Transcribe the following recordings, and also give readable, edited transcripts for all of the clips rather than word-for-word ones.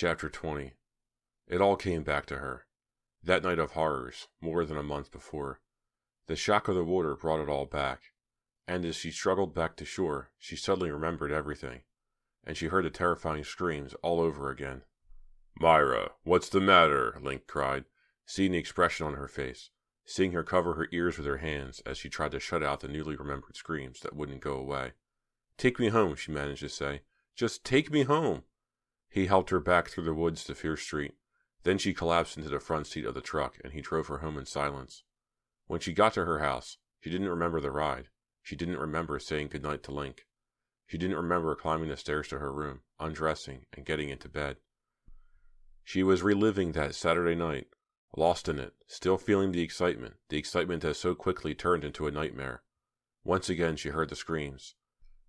Chapter 20. It all came back to her. That night of horrors, more than a month before. The shock of the water brought it all back, and as she struggled back to shore, she suddenly remembered everything, and she heard the terrifying screams all over again. "Myra, what's the matter?" Link cried, seeing the expression on her face, seeing her cover her ears with her hands as she tried to shut out the newly remembered screams that wouldn't go away. "Take me home," she managed to say. "Just take me home." He helped her back through the woods to Fierce Street. Then she collapsed into the front seat of the truck, and he drove her home in silence. When she got to her house, she didn't remember the ride. She didn't remember saying goodnight to Link. She didn't remember climbing the stairs to her room, undressing, and getting into bed. She was reliving that Saturday night, lost in it, still feeling the excitement that so quickly turned into a nightmare. Once again she heard the screams.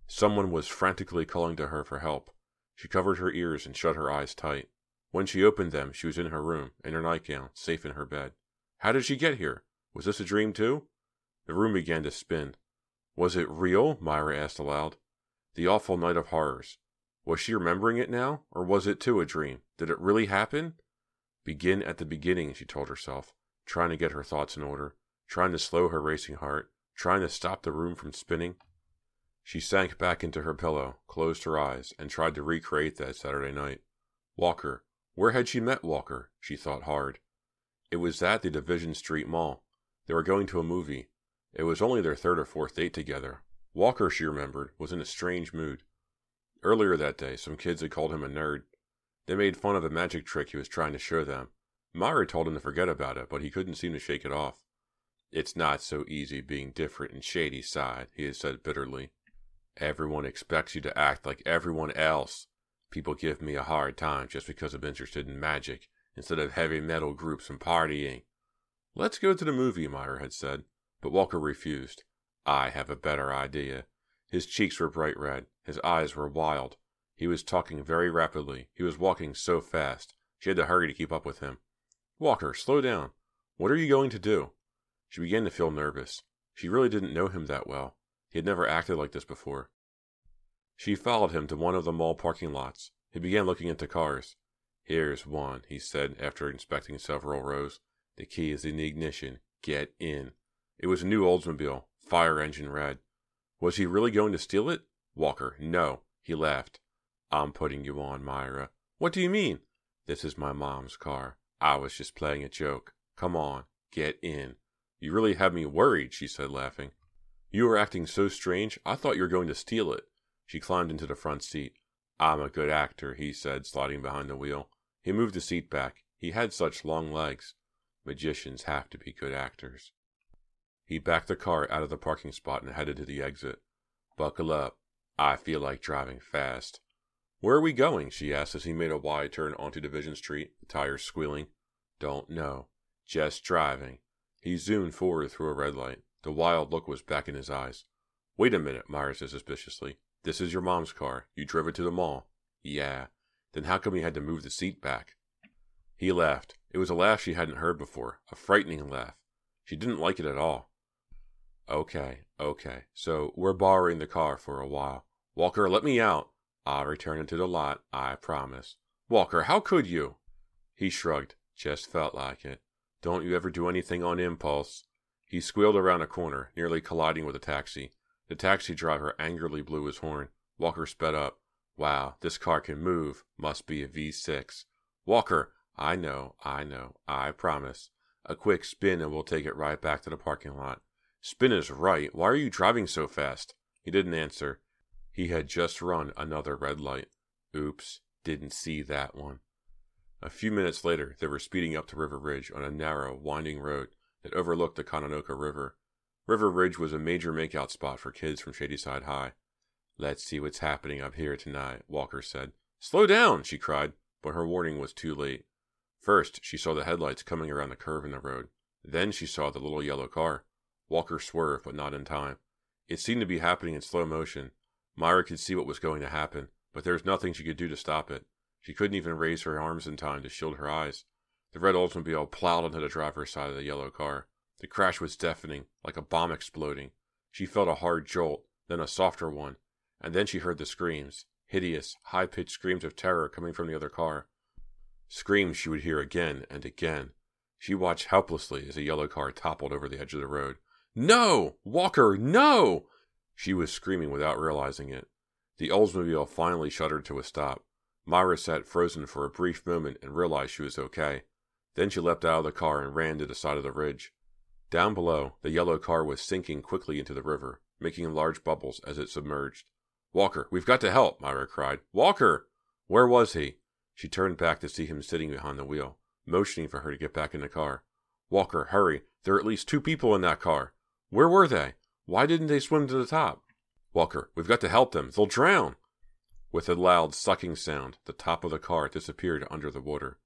Someone was frantically calling to her for help. She covered her ears and shut her eyes tight. When she opened them, she was in her room, in her nightgown, safe in her bed. How did she get here? Was this a dream too? The room began to spin. Was it real? Myra asked aloud. The awful night of horrors. Was she remembering it now, or was it too a dream? Did it really happen? Begin at the beginning, she told herself, trying to get her thoughts in order, trying to slow her racing heart, trying to stop the room from spinning. She sank back into her pillow, closed her eyes, and tried to recreate that Saturday night. Walker. Where had she met Walker? She thought hard. It was at the Division Street Mall. They were going to a movie. It was only their third or fourth date together. Walker, she remembered, was in a strange mood. Earlier that day, some kids had called him a nerd. They made fun of a magic trick he was trying to show them. Myra told him to forget about it, but he couldn't seem to shake it off. It's not so easy being different and shady side, he had said bitterly. Everyone expects you to act like everyone else. People give me a hard time just because I'm interested in magic, instead of heavy metal groups and partying. Let's go to the movie, Myra had said, but Walker refused. I have a better idea. His cheeks were bright red. His eyes were wild. He was talking very rapidly. He was walking so fast. She had to hurry to keep up with him. Walker, slow down. What are you going to do? She began to feel nervous. She really didn't know him that well. He had never acted like this before. She followed him to one of the mall parking lots. He began looking into cars. Here's one, he said after inspecting several rows. The key is in the ignition. Get in. It was a new Oldsmobile, fire engine red. Was he really going to steal it? Walker, no. He laughed. I'm putting you on, Myra. What do you mean? This is my mom's car. I was just playing a joke. Come on, get in. You really have me worried, she said, laughing. You were acting so strange, I thought you were going to steal it. She climbed into the front seat. I'm a good actor, he said, sliding behind the wheel. He moved the seat back. He had such long legs. Magicians have to be good actors. He backed the car out of the parking spot and headed to the exit. Buckle up. I feel like driving fast. Where are we going? She asked as he made a wide turn onto Division Street, the tires squealing. Don't know. Just driving. He zoomed forward through a red light. The wild look was back in his eyes. Wait a minute, Myra said suspiciously. This is your mom's car. You drove it to the mall. Yeah. Then how come you had to move the seat back? He laughed. It was a laugh she hadn't heard before. A frightening laugh. She didn't like it at all. Okay. So we're borrowing the car for a while. Walker, let me out. I'll return it to the lot, I promise. Walker, how could you? He shrugged. Just felt like it. Don't you ever do anything on impulse. He squealed around a corner, nearly colliding with a taxi. The taxi driver angrily blew his horn. Walker sped up. Wow, this car can move. Must be a V6. Walker, I know, I promise. A quick spin and we'll take it right back to the parking lot. Spin is right. Why are you driving so fast? He didn't answer. He had just run another red light. Oops, didn't see that one. A few minutes later, they were speeding up to River Ridge on a narrow, winding road that overlooked the Conanoka River. River Ridge was a major makeout spot for kids from Shadyside High. Let's see what's happening up here tonight, Walker said. Slow down, she cried, but her warning was too late. First, she saw the headlights coming around the curve in the road. Then she saw the little yellow car. Walker swerved, but not in time. It seemed to be happening in slow motion. Myra could see what was going to happen, but there was nothing she could do to stop it. She couldn't even raise her arms in time to shield her eyes. The red Oldsmobile plowed onto the driver's side of the yellow car. The crash was deafening, like a bomb exploding. She felt a hard jolt, then a softer one, and then she heard the screams, hideous, high-pitched screams of terror coming from the other car. Screams she would hear again and again. She watched helplessly as a yellow car toppled over the edge of the road. "No! Walker, no!" She was screaming without realizing it. The Oldsmobile finally shuddered to a stop. Myra sat frozen for a brief moment and realized she was okay. Then she leapt out of the car and ran to the side of the ridge. Down below, the yellow car was sinking quickly into the river, making large bubbles as it submerged. "Walker, we've got to help," Myra cried. "Walker!" Where was he? She turned back to see him sitting behind the wheel, motioning for her to get back in the car. "Walker, hurry. There are at least 2 people in that car. Where were they? Why didn't they swim to the top? Walker, we've got to help them. They'll drown." With a loud sucking sound, the top of the car disappeared under the water.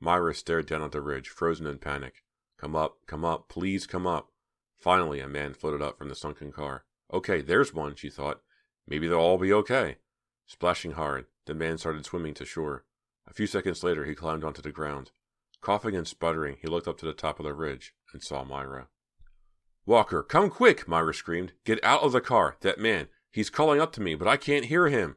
Myra stared down at the ridge, frozen in panic. Come up, please come up." Finally, a man floated up from the sunken car. "Okay, there's one," she thought. "Maybe they'll all be okay." Splashing hard, the man started swimming to shore. A few seconds later, he climbed onto the ground. Coughing and sputtering, he looked up to the top of the ridge and saw Myra. "Walker, come quick!" Myra screamed. "Get out of the car! That man, he's calling up to me, but I can't hear him!"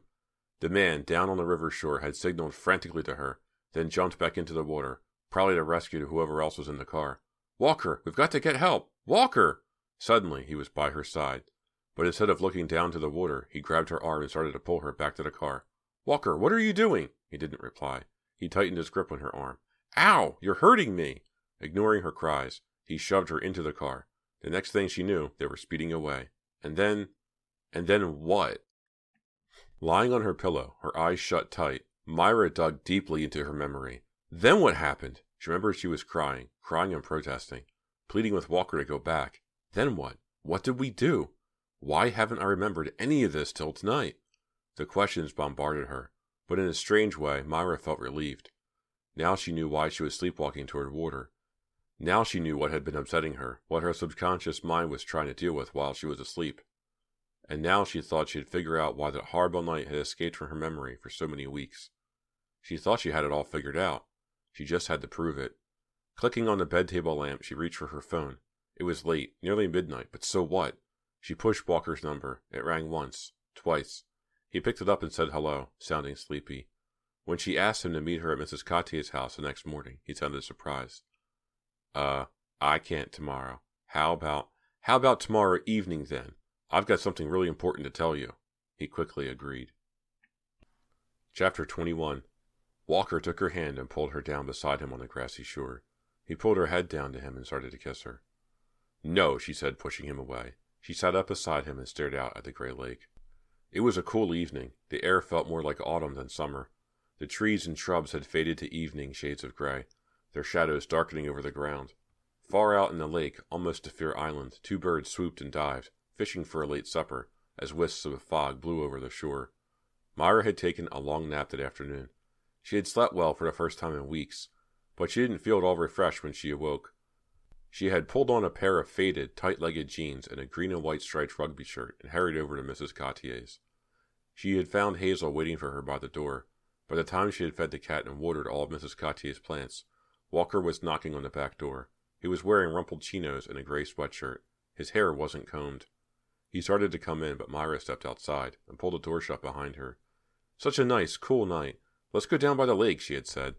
The man, down on the river shore, had signaled frantically to her, then jumped back into the water, probably to rescue whoever else was in the car. "Walker, we've got to get help! Walker!" Suddenly, he was by her side. But instead of looking down to the water, he grabbed her arm and started to pull her back to the car. "Walker, what are you doing?" He didn't reply. He tightened his grip on her arm. "Ow! You're hurting me!" Ignoring her cries, he shoved her into the car. The next thing she knew, they were speeding away. And then what? Lying on her pillow, her eyes shut tight, Myra dug deeply into her memory. Then what happened? She remembered she was crying and protesting, pleading with Walker to go back. Then what? What did we do? Why haven't I remembered any of this till tonight? The questions bombarded her, but in a strange way, Myra felt relieved. Now she knew why she was sleepwalking toward water. Now she knew what had been upsetting her, what her subconscious mind was trying to deal with while she was asleep. And now she thought she'd figure out why that horrible night had escaped from her memory for so many weeks. She thought she had it all figured out. She just had to prove it. Clicking on the bed table lamp, she reached for her phone. It was late, nearly midnight, but so what? She pushed Walker's number. It rang once, twice. He picked it up and said hello, sounding sleepy. When she asked him to meet her at Mrs. Cottier's house the next morning, he sounded surprised. I can't tomorrow. How about tomorrow evening then? I've got something really important to tell you." He quickly agreed. Chapter 21. Walker took her hand and pulled her down beside him on the grassy shore. He pulled her head down to him and started to kiss her. "No," she said, pushing him away. She sat up beside him and stared out at the gray lake. It was a cool evening. The air felt more like autumn than summer. The trees and shrubs had faded to evening shades of gray, their shadows darkening over the ground. Far out in the lake, almost to Fear Island, 2 birds swooped and dived, fishing for a late supper, as wisps of fog blew over the shore. Myra had taken a long nap that afternoon. She had slept well for the first time in weeks, but she didn't feel at all refreshed when she awoke. She had pulled on a pair of faded, tight-legged jeans and a green and white striped rugby shirt and hurried over to Mrs. Cottier's. She had found Hazel waiting for her by the door. By the time she had fed the cat and watered all of Mrs. Cottier's plants, Walker was knocking on the back door. He was wearing rumpled chinos and a gray sweatshirt. His hair wasn't combed. He started to come in, but Myra stepped outside and pulled the door shut behind her. "Such a nice, cool night. Let's go down by the lake," she had said.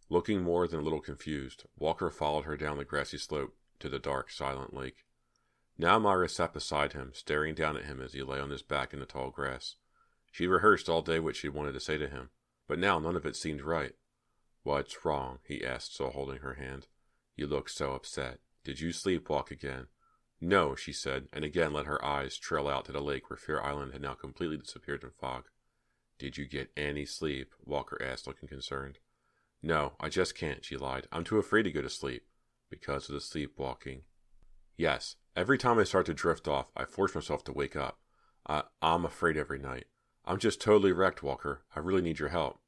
Looking more than a little confused, Walker followed her down the grassy slope to the dark, silent lake. Now Myra sat beside him, staring down at him as he lay on his back in the tall grass. She rehearsed all day what she wanted to say to him, but now none of it seemed right. "What's wrong?" he asked, still holding her hand. "You look so upset. Did you sleepwalk again?" "No," she said, and again let her eyes trail out to the lake where Fear Island had now completely disappeared in fog. "Did you get any sleep?" Walker asked, looking concerned. "No, I just can't," she lied. "I'm too afraid to go to sleep." "Because of the sleepwalking?" "Yes. Every time I start to drift off, I force myself to wake up. I'm afraid every night. I'm just totally wrecked, Walker. I really need your help."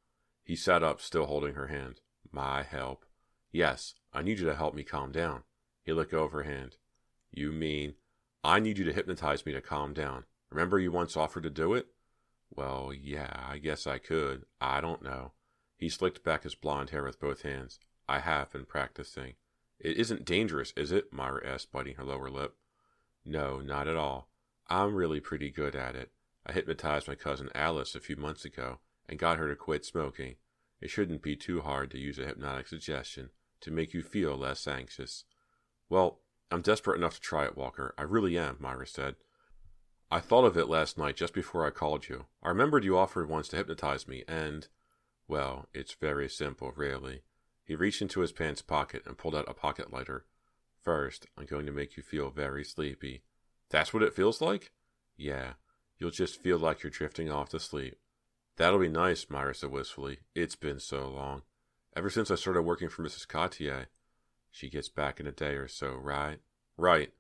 He sat up, still holding her hand. "My help?" "Yes, I need you to help me calm down." He let go of her hand. "You mean I need you to hypnotize me to calm down? Remember you once offered to do it?" "Well, yeah, I guess I could. I don't know." He slicked back his blonde hair with both hands. "I have been practicing." "It isn't dangerous, is it?" Myra asked, biting her lower lip. "No, not at all. I'm really pretty good at it. I hypnotized my cousin Alice a few months ago and got her to quit smoking. It shouldn't be too hard to use a hypnotic suggestion to make you feel less anxious. Well, I'm desperate enough to try it, Walker. I really am, Myra said. I thought of it last night just before I called you. I remembered you offered once to hypnotize me, and, well, it's very simple, really. He reached into his pants pocket and pulled out a pocket lighter. First, I'm going to make you feel very sleepy. That's what it feels like? Yeah, you'll just feel like you're drifting off to sleep. That'll be nice, Myra said wistfully. It's been so long. Ever since I started working for Mrs. Cotier. She gets back in a day or so, right? Right.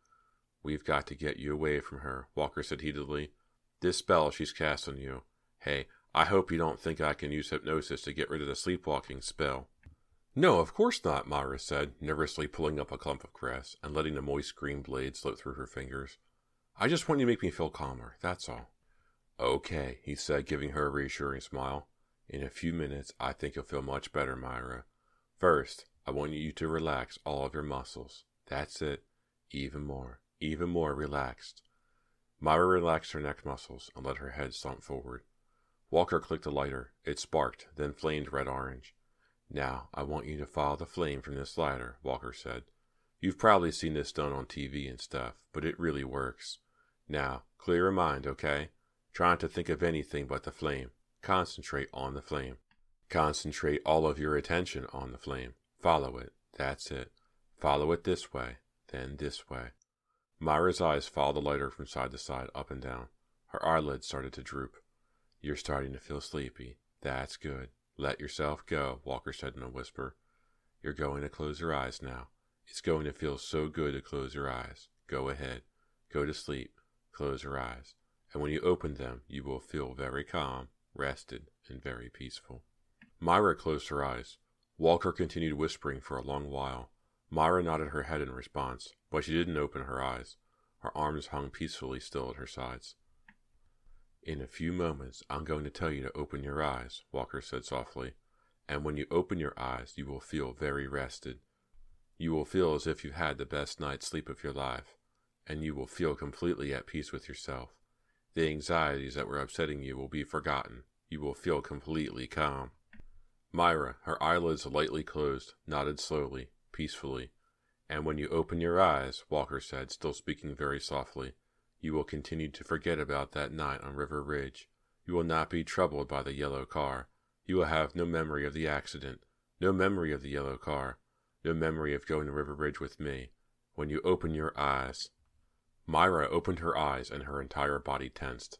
We've got to get you away from her, Walker said heatedly. This spell she's cast on you. Hey, I hope you don't think I can use hypnosis to get rid of the sleepwalking spell. No, of course not, Myra said, nervously pulling up a clump of grass and letting the moist green blade slip through her fingers. I just want you to make me feel calmer, that's all. Okay, he said, giving her a reassuring smile. In a few minutes, I think you'll feel much better, Myra. First, I want you to relax all of your muscles. That's it. Even more relaxed. Myra relaxed her neck muscles and let her head slump forward. Walker clicked the lighter. It sparked, then flamed red-orange. Now, I want you to follow the flame from this lighter, Walker said. You've probably seen this done on TV and stuff, but it really works. Now, clear your mind, okay? Try not to think of anything but the flame. Concentrate on the flame. Concentrate all of your attention on the flame. Follow it. That's it. Follow it this way, then this way. Myra's eyes followed the lighter from side to side, up and down. Her eyelids started to droop. You're starting to feel sleepy. That's good. Let yourself go, Walker said in a whisper. You're going to close your eyes now. It's going to feel so good to close your eyes. Go ahead. Go to sleep. Close your eyes. And when you open them, you will feel very calm, rested, and very peaceful. Myra closed her eyes. Walker continued whispering for a long while. Myra nodded her head in response, but she didn't open her eyes. Her arms hung peacefully still at her sides. In a few moments, I'm going to tell you to open your eyes, Walker said softly. And when you open your eyes, you will feel very rested. You will feel as if you had the best night's sleep of your life, and you will feel completely at peace with yourself. The anxieties that were upsetting you will be forgotten. You will feel completely calm. Myra, her eyelids lightly closed, nodded slowly, peacefully. And when you open your eyes, Walker said, still speaking very softly, you will continue to forget about that night on River Ridge. You will not be troubled by the yellow car. You will have no memory of the accident, no memory of the yellow car, no memory of going to River Ridge with me. When you open your eyes... Myra opened her eyes and her entire body tensed.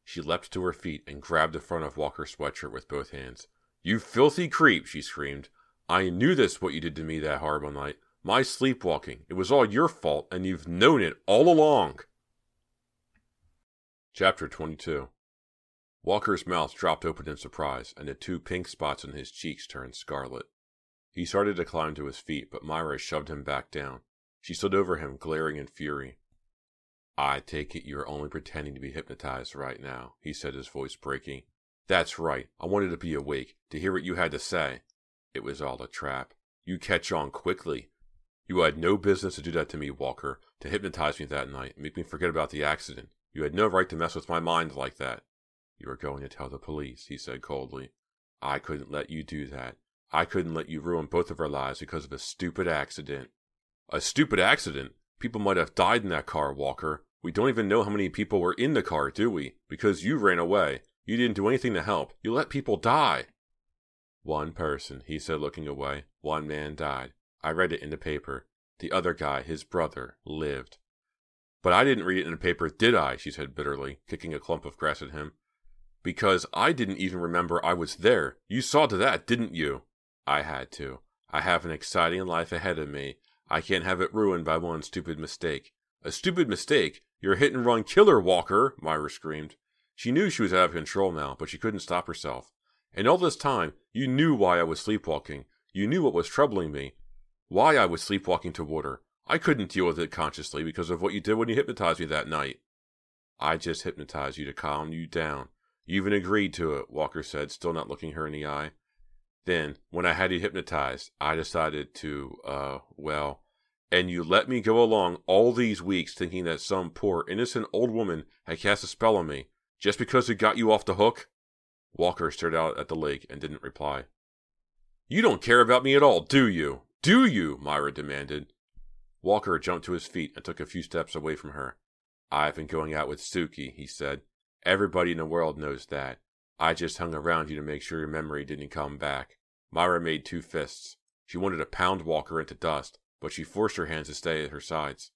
She leapt to her feet and grabbed the front of Walker's sweatshirt with both hands. You filthy creep, she screamed. I knew this what you did to me that horrible night. My sleepwalking. It was all your fault, and you've known it all along. Chapter 22. Walker's mouth dropped open in surprise, and the 2 pink spots on his cheeks turned scarlet. He started to climb to his feet, but Myra shoved him back down. She stood over him, glaring in fury. I take it you're only pretending to be hypnotized right now, he said, his voice breaking. That's right. I wanted to be awake, to hear what you had to say. It was all a trap. You catch on quickly. You had no business to do that to me, Walker, to hypnotize me that night and make me forget about the accident. You had no right to mess with my mind like that. You were going to tell the police, he said coldly. I couldn't let you do that. I couldn't let you ruin both of our lives because of a stupid accident. A stupid accident? People might have died in that car, Walker. We don't even know how many people were in the car, do we? Because you ran away. You didn't do anything to help. You let people die. One person, he said, looking away. One man died. I read it in the paper. The other guy, his brother, lived. But I didn't read it in the paper, did I? She said bitterly, kicking a clump of grass at him. Because I didn't even remember I was there. You saw to that, didn't you? I had to. I have an exciting life ahead of me. I can't have it ruined by one stupid mistake. A stupid mistake? You're a hit-and-run killer, Walker, Myra screamed. She knew she was out of control now, but she couldn't stop herself. And all this time, you knew why I was sleepwalking. You knew what was troubling me. Why I was sleepwalking toward her. I couldn't deal with it consciously because of what you did when you hypnotized me that night. I just hypnotized you to calm you down. You even agreed to it, Walker said, still not looking her in the eye. Then, when I had you hypnotized, I decided to, and you let me go along all these weeks thinking that some poor, innocent old woman had cast a spell on me, just because it got you off the hook? Walker stared out at the lake and didn't reply. You don't care about me at all, do you? Do you? Myra demanded. Walker jumped to his feet and took a few steps away from her. I've been going out with Suki, he said. Everybody in the world knows that. I just hung around you to make sure your memory didn't come back. Myra made two fists. She wanted to pound Walker into dust, but she forced her hands to stay at her sides.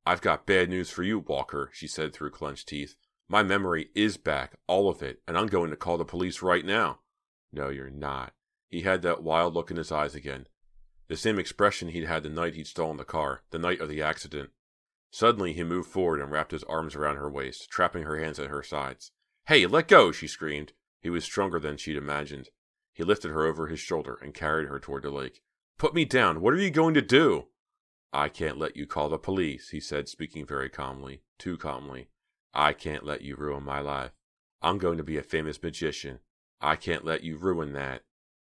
I've got bad news for you, Walker, she said through clenched teeth. My memory is back, all of it, and I'm going to call the police right now. No, you're not. He had that wild look in his eyes again. The same expression he'd had the night he'd stolen the car, the night of the accident. Suddenly he moved forward and wrapped his arms around her waist, trapping her hands at her sides. Hey, let go, she screamed. He was stronger than she'd imagined. He lifted her over his shoulder and carried her toward the lake. Put me down. What are you going to do? I can't let you call the police, he said, speaking very calmly, too calmly. I can't let you ruin my life. I'm going to be a famous magician. I can't let you ruin that.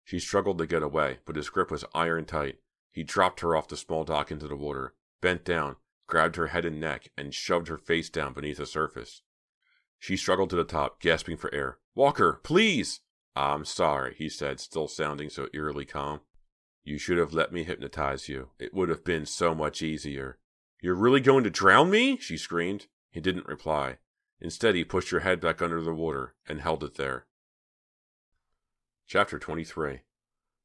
She struggled to get away, but his grip was iron tight. He dropped her off the small dock into the water, bent down, grabbed her head and neck, and shoved her face down beneath the surface. She struggled to the top, gasping for air. Walker, please! I'm sorry, he said, still sounding so eerily calm. You should have let me hypnotize you. It would have been so much easier. You're really going to drown me? She screamed. He didn't reply. Instead, he pushed her head back under the water and held it there. Chapter 23.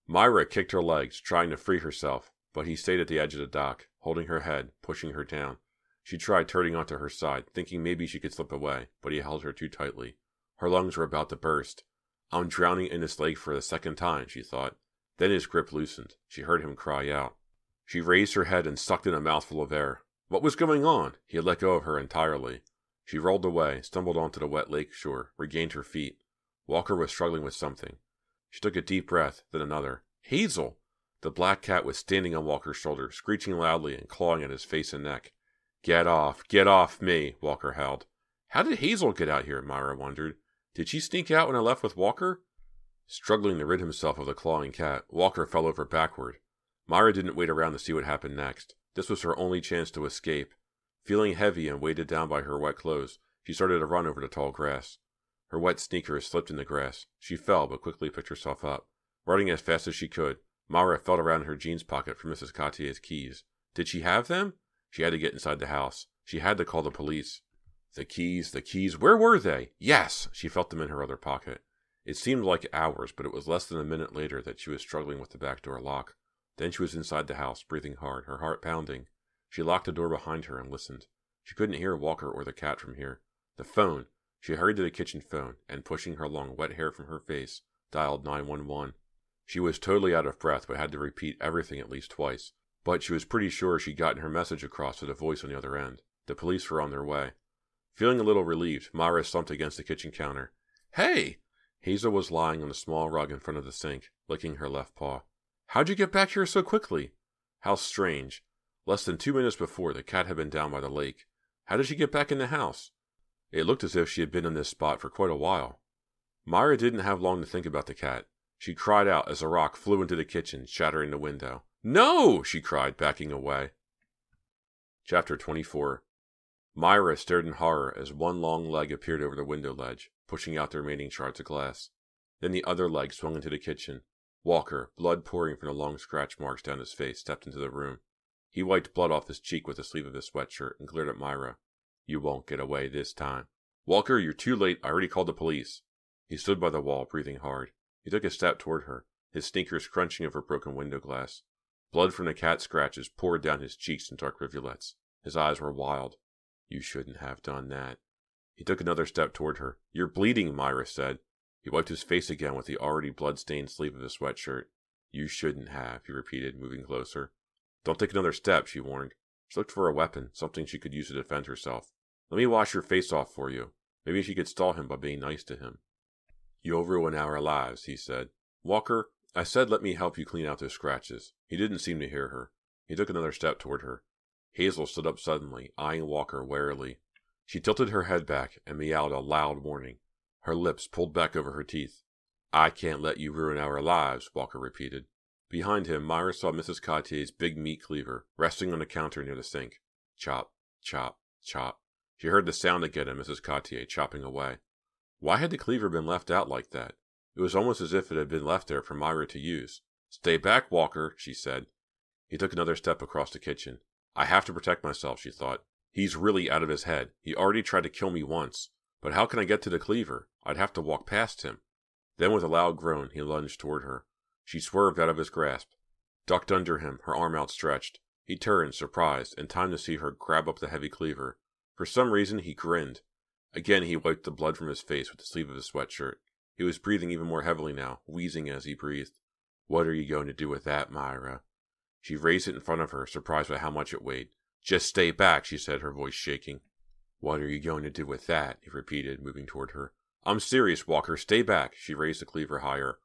Myra kicked her legs, trying to free herself, but he stayed at the edge of the dock, holding her head, pushing her down. She tried turning onto her side, thinking maybe she could slip away, but he held her too tightly. Her lungs were about to burst. I'm drowning in this lake for the second time, she thought. Then his grip loosened. She heard him cry out. She raised her head and sucked in a mouthful of air. What was going on? He had let go of her entirely. She rolled away, stumbled onto the wet lake shore, regained her feet. Walker was struggling with something. She took a deep breath, then another. Hazel! The black cat was standing on Walker's shoulder, screeching loudly and clawing at his face and neck. Get off me, Walker howled. How did Hazel get out here, Myra wondered. Did she sneak out when I left with Walker? Struggling to rid himself of the clawing cat, Walker fell over backward. Myra didn't wait around to see what happened next. This was her only chance to escape. Feeling heavy and weighted down by her wet clothes, she started to run over the tall grass. Her wet sneakers slipped in the grass. She fell, but quickly picked herself up. Running as fast as she could, Myra felt around in her jeans pocket for Mrs. Cottier's keys. Did she have them? She had to get inside the house. She had to call the police. The keys, where were they? Yes! She felt them in her other pocket. It seemed like hours, but it was less than a minute later that she was struggling with the back door lock. Then she was inside the house, breathing hard, her heart pounding. She locked the door behind her and listened. She couldn't hear Walker or the cat from here. The phone. She hurried to the kitchen phone, and pushing her long wet hair from her face, dialed 911. She was totally out of breath, but had to repeat everything at least twice. But she was pretty sure she'd gotten her message across to the voice on the other end. The police were on their way. Feeling a little relieved, Myra slumped against the kitchen counter. Hey! Hazel was lying on the small rug in front of the sink, licking her left paw. How'd you get back here so quickly? How strange. Less than 2 minutes before, the cat had been down by the lake. How did she get back in the house? It looked as if she had been in this spot for quite a while. Myra didn't have long to think about the cat. She cried out as a rock flew into the kitchen, shattering the window. No! She cried, backing away. Chapter 24. Myra stared in horror as one long leg appeared over the window ledge, pushing out the remaining shards of glass. Then the other leg swung into the kitchen. Walker, blood pouring from the long scratch marks down his face, stepped into the room. He wiped blood off his cheek with the sleeve of his sweatshirt and glared at Myra. You won't get away this time. Walker, you're too late. I already called the police. He stood by the wall, breathing hard. He took a step toward her, his sneakers crunching over broken window glass. Blood from the cat scratches poured down his cheeks in dark rivulets. His eyes were wild. You shouldn't have done that. He took another step toward her. You're bleeding, Myra said. He wiped his face again with the already blood-stained sleeve of his sweatshirt. You shouldn't have, he repeated, moving closer. Don't take another step, she warned. She looked for a weapon, something she could use to defend herself. Let me wash your face off for you. Maybe she could stall him by being nice to him. You'll ruin our lives, he said. Walker, I said let me help you clean out those scratches. He didn't seem to hear her. He took another step toward her. Hazel stood up suddenly, eyeing Walker warily. She tilted her head back and meowed a loud warning. Her lips pulled back over her teeth. I can't let you ruin our lives, Walker repeated. Behind him, Myra saw Mrs. Cottier's big meat cleaver, resting on the counter near the sink. Chop, chop, chop. She heard the sound again of Mrs. Cottier chopping away. Why had the cleaver been left out like that? It was almost as if it had been left there for Myra to use. Stay back, Walker, she said. He took another step across the kitchen. I have to protect myself, she thought. He's really out of his head. He already tried to kill me once. But how can I get to the cleaver? I'd have to walk past him. Then with a loud groan, he lunged toward her. She swerved out of his grasp, ducked under him, her arm outstretched. He turned, surprised, in time to see her grab up the heavy cleaver. For some reason, he grinned. Again, he wiped the blood from his face with the sleeve of his sweatshirt. He was breathing even more heavily now, wheezing as he breathed. What are you going to do with that, Myra? She raised it in front of her, surprised by how much it weighed. Just stay back, she said, her voice shaking. What are you going to do with that? He repeated, moving toward her. I'm serious, Walker. Stay back. She raised the cleaver higher.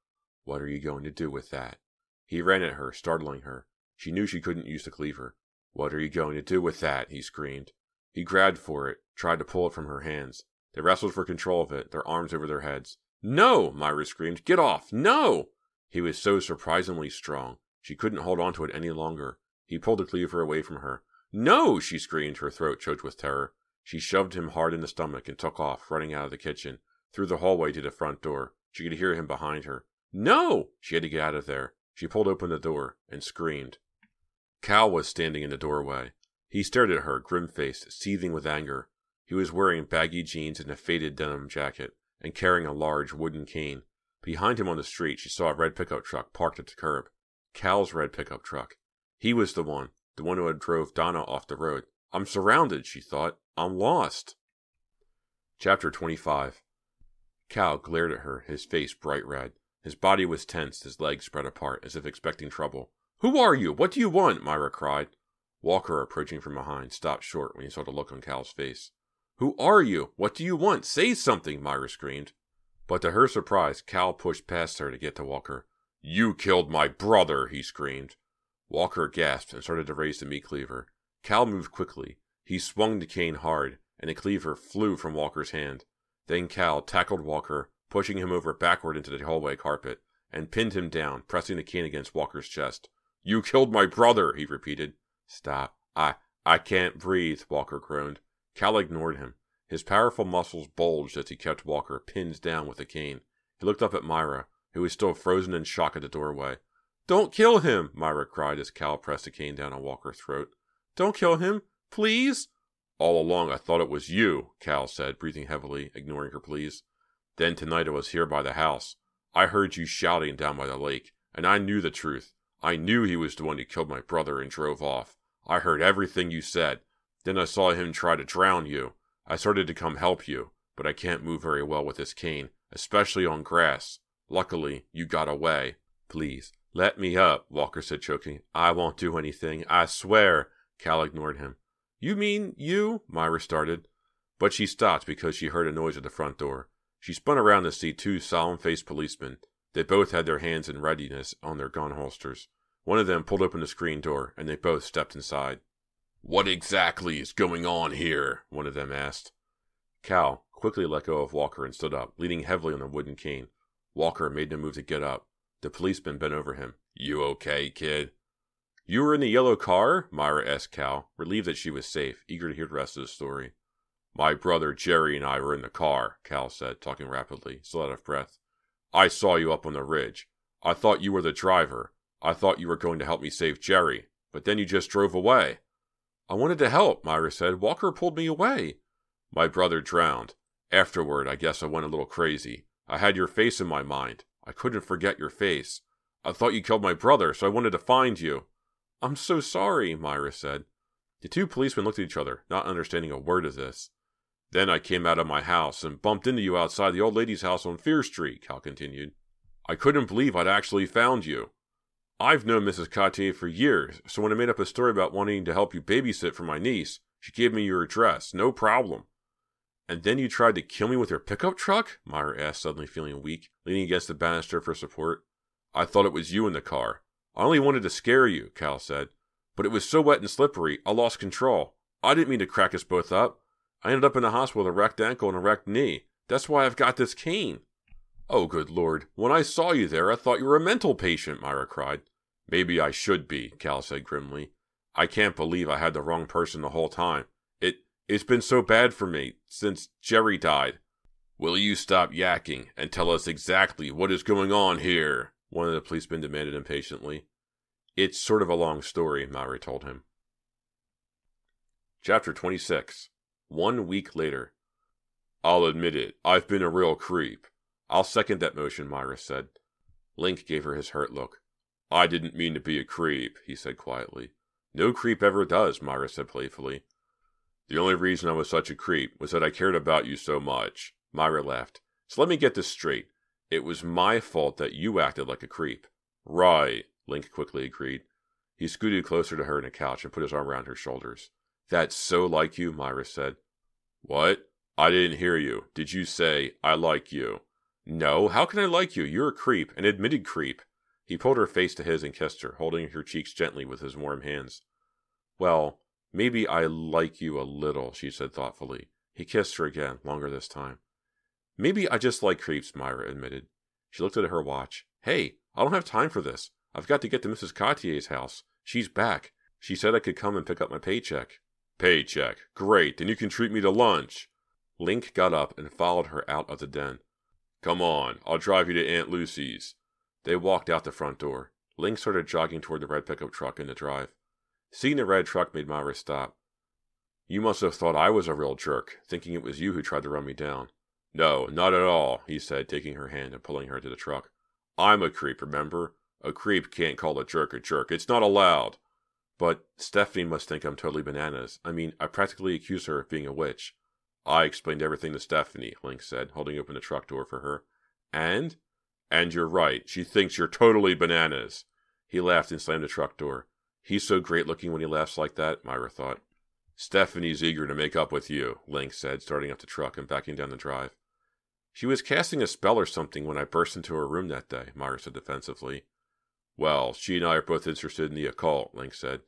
What are you going to do with that? He ran at her, startling her. She knew she couldn't use the cleaver. What are you going to do with that? He screamed. He grabbed for it, tried to pull it from her hands. They wrestled for control of it, their arms over their heads. No! Myra screamed. Get off! No! He was so surprisingly strong. She couldn't hold on to it any longer. He pulled the cleaver away from her. No! She screamed, her throat choked with terror. She shoved him hard in the stomach and took off, running out of the kitchen, through the hallway to the front door. She could hear him behind her. No! She had to get out of there. She pulled open the door and screamed. Cal was standing in the doorway. He stared at her, grim-faced, seething with anger. He was wearing baggy jeans and a faded denim jacket, and carrying a large wooden cane. Behind him on the street, she saw a red pickup truck parked at the curb. Cal's red pickup truck. He was the one who had drove Donna off the road. I'm surrounded, she thought. I'm lost. Chapter 25. Cal glared at her, his face bright red. His body was tense, his legs spread apart, as if expecting trouble. Who are you? What do you want? Myra cried. Walker, approaching from behind, stopped short when he saw the look on Cal's face. Who are you? What do you want? Say something, Myra screamed. But to her surprise, Cal pushed past her to get to Walker. You killed my brother, he screamed. Walker gasped and started to raise the meat cleaver. Cal moved quickly. He swung the cane hard, and the cleaver flew from Walker's hand. Then Cal tackled Walker, pushing him over backward into the hallway carpet, and pinned him down, pressing the cane against Walker's chest. You killed my brother, he repeated. Stop. I can't breathe, Walker groaned. Cal ignored him. His powerful muscles bulged as he kept Walker pinned down with the cane. He looked up at Myra, who was still frozen in shock at the doorway. Don't kill him, Myra cried as Cal pressed the cane down on Walker's throat. Don't kill him, please? All along I thought it was you, Cal said, breathing heavily, ignoring her pleas. Then tonight I was here by the house. I heard you shouting down by the lake, and I knew the truth. I knew he was the one who killed my brother and drove off. I heard everything you said. Then I saw him try to drown you. I started to come help you, but I can't move very well with this cane, especially on grass. Luckily, you got away. Please, let me up, Walker said, choking. I won't do anything, I swear. Cal ignored him. You mean you? Myra started. But she stopped because she heard a noise at the front door. She spun around to see two solemn-faced policemen. They both had their hands in readiness on their gun holsters. One of them pulled open the screen door, and they both stepped inside. What exactly is going on here? One of them asked. Cal quickly let go of Walker and stood up, leaning heavily on the wooden cane. Walker made no move to get up. The policeman bent over him. You okay, kid? You were in the yellow car? Myra asked Cal, relieved that she was safe, eager to hear the rest of the story. My brother Jerry and I were in the car, Cal said, talking rapidly, still out of breath. I saw you up on the ridge. I thought you were the driver. I thought you were going to help me save Jerry, but then you just drove away. I wanted to help, Myra said. Walker pulled me away. My brother drowned. Afterward, I guess I went a little crazy. I had your face in my mind. I couldn't forget your face. I thought you killed my brother, so I wanted to find you. I'm so sorry, Myra said. The two policemen looked at each other, not understanding a word of this. Then I came out of my house and bumped into you outside the old lady's house on Fear Street, Cal continued. I couldn't believe I'd actually found you. I've known Mrs. Cotier for years, so when I made up a story about wanting to help you babysit for my niece, she gave me your address, no problem. And then you tried to kill me with your pickup truck? Myra asked, suddenly feeling weak, leaning against the banister for support. I thought it was you in the car. I only wanted to scare you, Cal said. But it was so wet and slippery, I lost control. I didn't mean to crack us both up. I ended up in the hospital with a wrecked ankle and a wrecked knee. That's why I've got this cane. Oh, good Lord. When I saw you there, I thought you were a mental patient, Myra cried. Maybe I should be, Cal said grimly. I can't believe I had the wrong person the whole time. It's been so bad for me, since Jerry died. Will you stop yakking and tell us exactly what is going on here? one of the policemen demanded impatiently. It's sort of a long story, Myra told him. Chapter 26. 1 week later. I'll admit it, I've been a real creep. I'll second that motion, Myra said. Link gave her his hurt look. I didn't mean to be a creep, he said quietly. No creep ever does, Myra said playfully. The only reason I was such a creep was that I cared about you so much. Myra laughed. So let me get this straight. It was my fault that you acted like a creep. Right, Link quickly agreed. He scooted closer to her on a couch and put his arm around her shoulders. That's so like you, Myra said. What? I didn't hear you. Did you say, I like you? No, how can I like you? You're a creep, an admitted creep. He pulled her face to his and kissed her, holding her cheeks gently with his warm hands. Well, maybe I like you a little, she said thoughtfully. He kissed her again, longer this time. Maybe I just like creeps, Myra admitted. She looked at her watch. Hey, I don't have time for this. I've got to get to Mrs. Cottier's house. She's back. She said I could come and pick up my paycheck. Paycheck? Great, then you can treat me to lunch. Link got up and followed her out of the den. Come on, I'll drive you to Aunt Lucy's. They walked out the front door. Link started jogging toward the red pickup truck in the drive. Seeing the red truck made Myra stop. You must have thought I was a real jerk, thinking it was you who tried to run me down. No, not at all, he said, taking her hand and pulling her to the truck. I'm a creep, remember? A creep can't call a jerk a jerk. It's not allowed. But Stephanie must think I'm totally bananas. I mean, I practically accuse her of being a witch. I explained everything to Stephanie, Link said, holding open the truck door for her. And? And you're right. She thinks you're totally bananas. He laughed and slammed the truck door. He's so great looking when he laughs like that, Myra thought. Stephanie's eager to make up with you, Link said, starting up the truck and backing down the drive. She was casting a spell or something when I burst into her room that day, Myra said defensively. Well, she and I are both interested in the occult, Link said.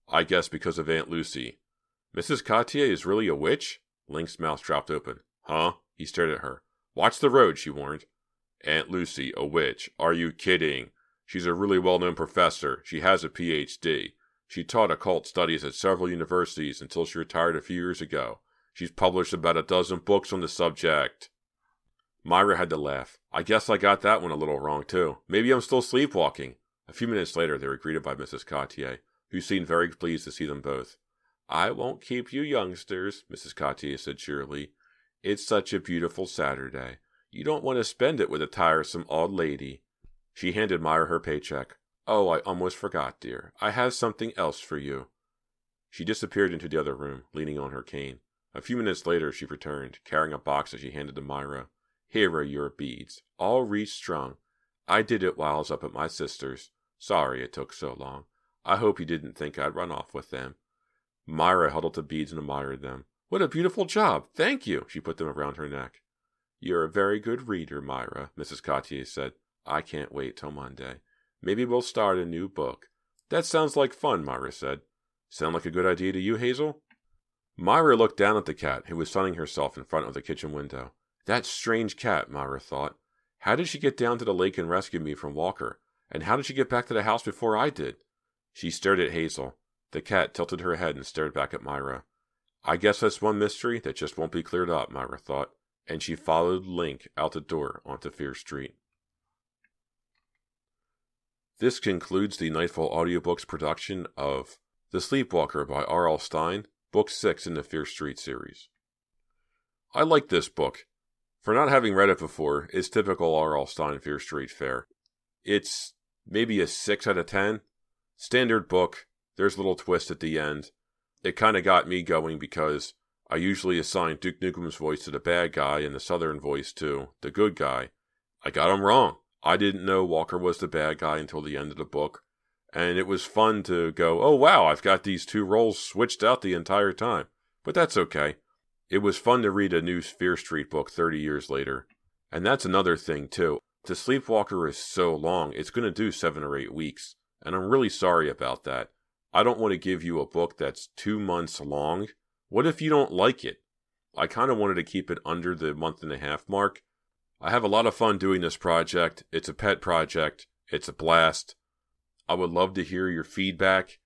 I guess because of Aunt Lucy. Mrs. Cottier is really a witch? Link's mouth dropped open. Huh? He stared at her. Watch the road, she warned. Aunt Lucy, a witch. Are you kidding? She's a really well-known professor. She has a Ph.D. She taught occult studies at several universities until she retired a few years ago. She's published about a dozen books on the subject. Myra had to laugh. I guess I got that one a little wrong, too. Maybe I'm still sleepwalking. A few minutes later, they were greeted by Mrs. Cottier, who seemed very pleased to see them both. I won't keep you youngsters, Mrs. Cottier said cheerily. It's such a beautiful Saturday. You don't want to spend it with a tiresome old lady. She handed Myra her paycheck. Oh, I almost forgot, dear. I have something else for you. She disappeared into the other room, leaning on her cane. A few minutes later, she returned, carrying a box that she handed to Myra. Here are your beads, all restrung. I did it while I was up at my sister's. Sorry it took so long. I hope you didn't think I'd run off with them. Myra held up the beads and admired them. What a beautiful job! Thank you! She put them around her neck. You're a very good reader, Myra, Mrs. Cottier said. I can't wait till Monday. Maybe we'll start a new book. That sounds like fun, Myra said. Sound like a good idea to you, Hazel? Myra looked down at the cat, who was sunning herself in front of the kitchen window. That strange cat, Myra thought. How did she get down to the lake and rescue me from Walker? And how did she get back to the house before I did? She stared at Hazel. The cat tilted her head and stared back at Myra. I guess that's one mystery that just won't be cleared up, Myra thought, and she followed Link out the door onto Fear Street. This concludes the Nightfall Audiobooks production of The Sleepwalker by R.L. Stine, Book 6 in the Fear Street series. I like this book. For not having read it before, it's typical R.L. Stine Fear Street fare. It's maybe a 6 out of 10. Standard book. There's a little twist at the end. It kind of got me going because I usually assign Duke Nukem's voice to the bad guy and the Southern voice to the good guy. I got him wrong. I didn't know Walker was the bad guy until the end of the book. And it was fun to go, oh wow, I've got these two roles switched out the entire time. But that's okay. It was fun to read a new Fear Street book 30 years later. And that's another thing too. The Sleepwalker is so long, it's going to do 7 or 8 weeks. And I'm really sorry about that. I don't want to give you a book that's 2 months long. What if you don't like it? I kind of wanted to keep it under the 1.5 mark. I have a lot of fun doing this project. It's a pet project. It's a blast. I would love to hear your feedback.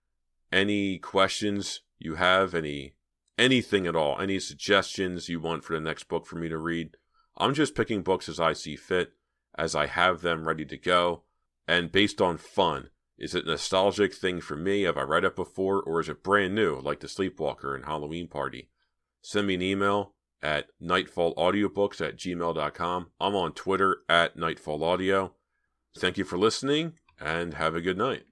Any questions you have, anything at all, any suggestions you want for the next book for me to read. I'm just picking books as I see fit, as I have them ready to go. and based on fun. Is it a nostalgic thing for me? Have I read it before? Or is it brand new, like the Sleepwalker and Halloween Party? Send me an email at nightfallaudiobooks@gmail.com. I'm on Twitter at nightfallaudio. Thank you for listening, and have a good night.